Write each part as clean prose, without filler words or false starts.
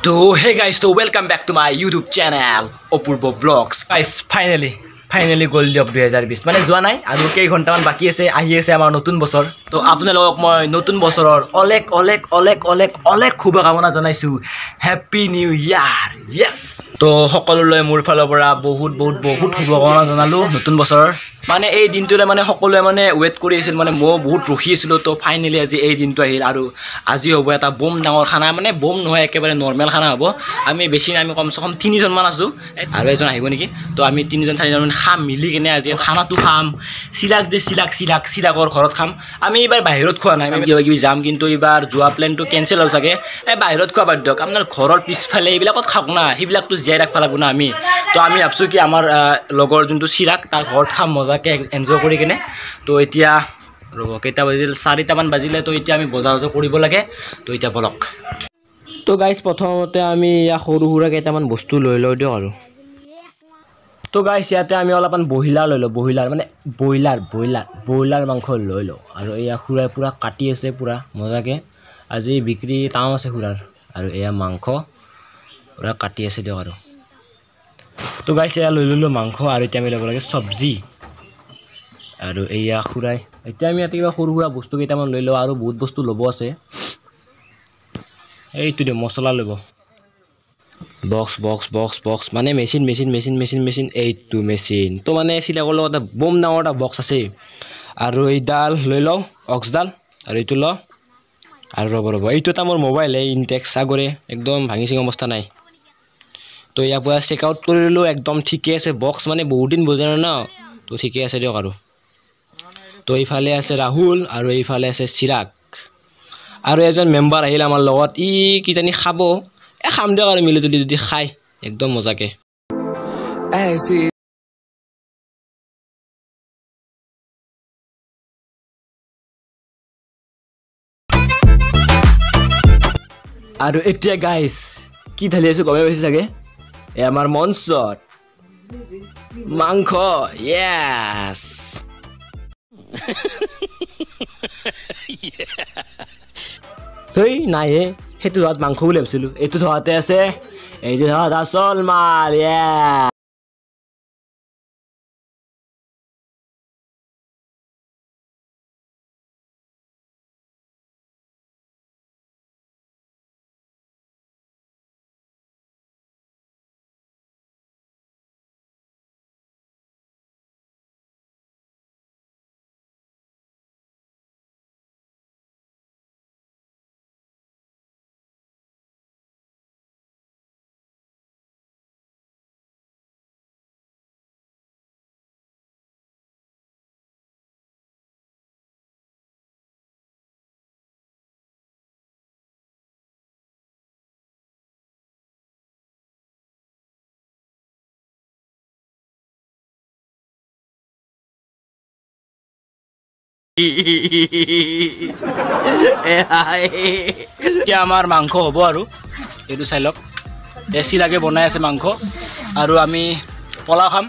So hey guys, so welcome back to my YouTube channel Opurbo Vlogs. Guys, finally goal দিয়ক 2020 মানে যোৱা নাই আৰু কেই ঘণ্টামান বাকি আছে আহি আছে আমাৰ নতুন বছৰ তো আপোনালোকক মই নতুন বছৰৰ অলেক শুভকামনা জনাইছো হ্যাপি নিউ ইয়াৰ ইয়েস তো সকলোলৈ মোৰ ফালৰ পৰা বহুত শুভকামনা জনালো নতুন বছৰৰ মানে এই দিনটোলে মানে সকলোৱে মানে ওয়েট কৰি আছিল মানে মই বহুত ৰখি আছিল তো ফাইনালি আজি এই দিনটো আহিল আৰু আজি হ'ব এটা বম ডাঙৰ খানা মানে বম নহয় একেবাৰে নৰমাল খানা হ'ব আমি বেছি নাই আমি কমসে কম 3 জন মান আছো আৰু এজন আহিব নেকি তো আমি 3 জন 4 জন খাম মিলি কেনে আজি খানাটো খাম সিলাকৰ ঘৰত খাম আমি এবাৰ বাহিৰত খোৱা নাই আমি কিবা যাম কিন্তু এবাৰ যোৱা প্ল্যানটো কেনসেল হ'ল চাগে বাহিৰত খোৱা বাদ দিয়ক আপোনাৰ ঘৰৰ পিছফালে এইবিলাকত খাওক না সেইবিলাকটো জিয়াই ৰাখবা লাগব না আমি তো আমি ভাবছো কি আমাৰ লগৰ যোনটো সিলাক তাৰ ঘৰত খাম মজাকে এনজয় কৰি কেনে তো এতিয়া ৰব কেইটা বাজিল 4টা মান বাজিলে তো এতিয়া আমি বজাৰ কৰিব লাগে তো এতিয়া বলক তো গাইস প্ৰথমতে আমি ইয়া সৰু সুৰা কেইটামান বস্তু লৈ লও দিও আৰু তো গাইস ইয়াতে আমি অলপমান বহিলাৰ লৈ লও বহিলাৰ মানে বইলাৰ মাংস লৈ লও আৰু এয়া খুৰাই পুৰা কাটি আছে পুৰা মজাকে আজি বিক্ৰী টাইম আছে খুৰাৰ আৰু এয়া মাংস পুৰা কাটি আছে দিও আৰু তো গাইস এয়া লৈ ললো মাংস আৰু এতিয়া আমি ল'ব লাগে সবজি আৰু এয়া খুৰাই এতিয়া আমি এটা কিবা সৰু সুৰা বস্তু কেইটামান লৈ লও আৰু বহুত বস্তু ল'ব আছে এইটো দে মছলা ল'ব বক্স মানে মেচিন এইটো মেচিন তো মানে সিলাকৰ লগত বম ডাঙৰ এটা বক্স আছে আৰু এইডাল লৈ লও অক্সডাল আৰু এইটো ল আৰু ৰব এইটো এটা মোৰ মোবাইল এই ইনটেক্স আগৰে একদম ভাঙি চিঙা অৱস্থা নাই তো ইয়াৰ পৰা চেক আউট কৰি ললো একদম ঠিকে আছে বক্স মানে বহুত দিন বজাৰ না তো ঠিকে আছে দিয়ক আৰু তো এইফালে আছে ৰাহুল আৰু এইফালে আছে চিৰাগ আৰু এজন মেম্বাৰ আহিল আমাৰ লগত ই কি জানি খাব খাম দিয়ক আৰু মিলি যদি খাই একদম মজাকে আৰু এতিয়া গাইস কি ঢালি আছো গমে পাইছে চাগে এ আমাৰ মঞ্চত মাংস ইয়েস হেই নাই হে হেতু হাত মাংস বুলি ভাবিছিলো এইটো ধোৱাতে আছে এইটো ধোৱাত আসল মাল ইয়েস এতিয়া আমাৰ মাংস হ'ব আৰু এইটো চাই লওক এচি লাগে বনাই আছে মাংস আৰু আমি পলাও খাম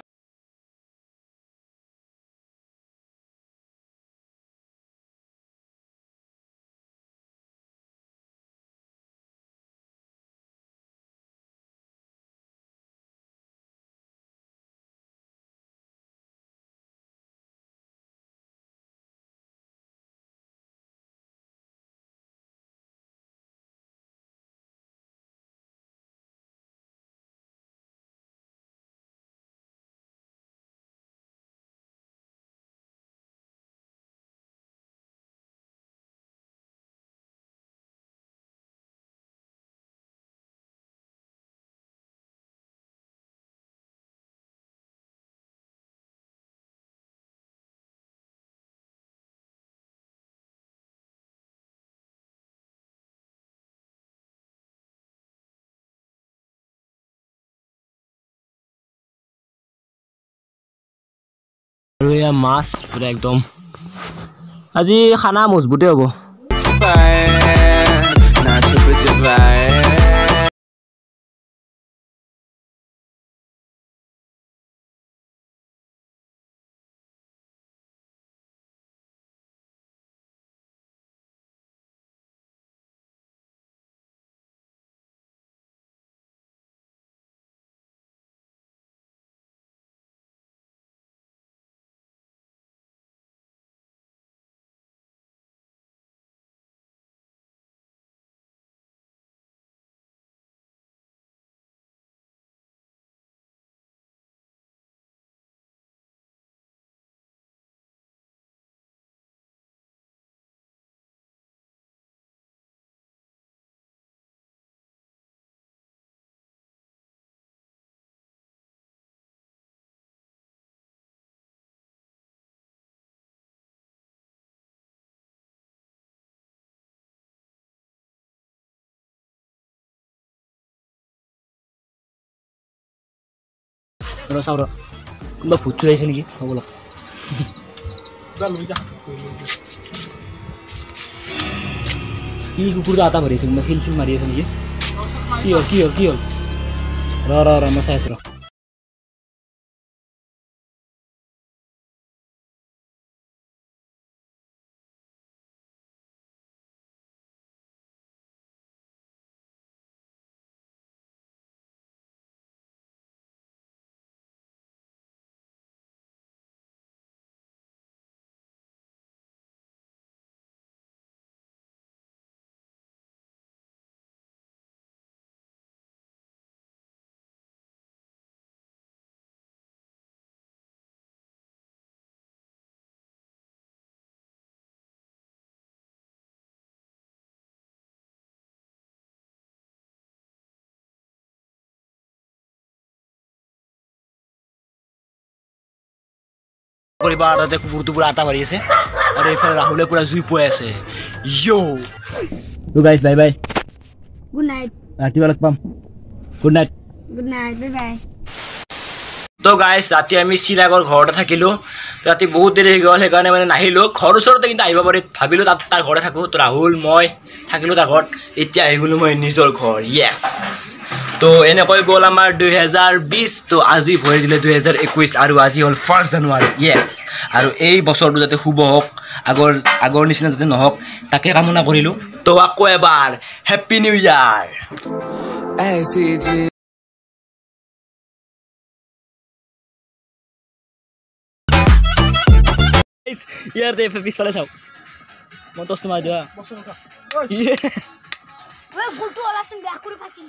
আৰু এয়া মাছ পুৰা একদম আজি খানা মজবুতে হ'ব ৰ চাওঁ ৰ কোনোবা ভূত চুৰ আহিছে নেকি হ'ব লওক কি কুকুৰটো আটা মাৰি আছে কোনোবা শিল চিল মাৰি আছে নেকি কি হ'ল ৰ মই চাই আছোঁ ৰ কৰিবা তাতে কুকুৰটো পুৰা আটা মাৰি আছে আৰু এইফালে ৰাহুলে পুৰা জুই পুৱাই আছে yo guys bye bye Good night. ৰাতিপুৱা লগ পাম good night Good night. Bye bye. তো গাইজ ৰাতি আমি চিৰাগৰ ঘৰতে থাকিলোঁ ৰাতি বহুত দেৰি হৈ গ'ল সেইকাৰণে মানে নাহিলোঁ ঘৰ ওচৰতে কিন্তু আহিব পাৰি ভাবিলোঁ তাত তাৰ ঘৰতে থাকোঁ তো ৰাহুল মই থাকিলোঁ তাৰ ঘৰত এতিয়া আহি গ'লোঁ মই নিজৰ ঘৰ য়েছ তো এনেকৈ গ'ল আমাৰ 2020 তো আজি ভৰি দিলে 2021 আৰু আজি হ'ল 1 জানুৱাৰী য়েছ আৰু এই বছৰটো যাতে শুভ হওক আগৰ নিচিনা যাতে নহওক তাকে কামনা কৰিলোঁ তো আকৌ এবাৰ হেপ্পী নিউ ইয়াৰ ইয়াৰ দে পিছফালে চাওক মই টচ তোমাৰ দিয়া Wait, go to Alasan. Be akuri pasi.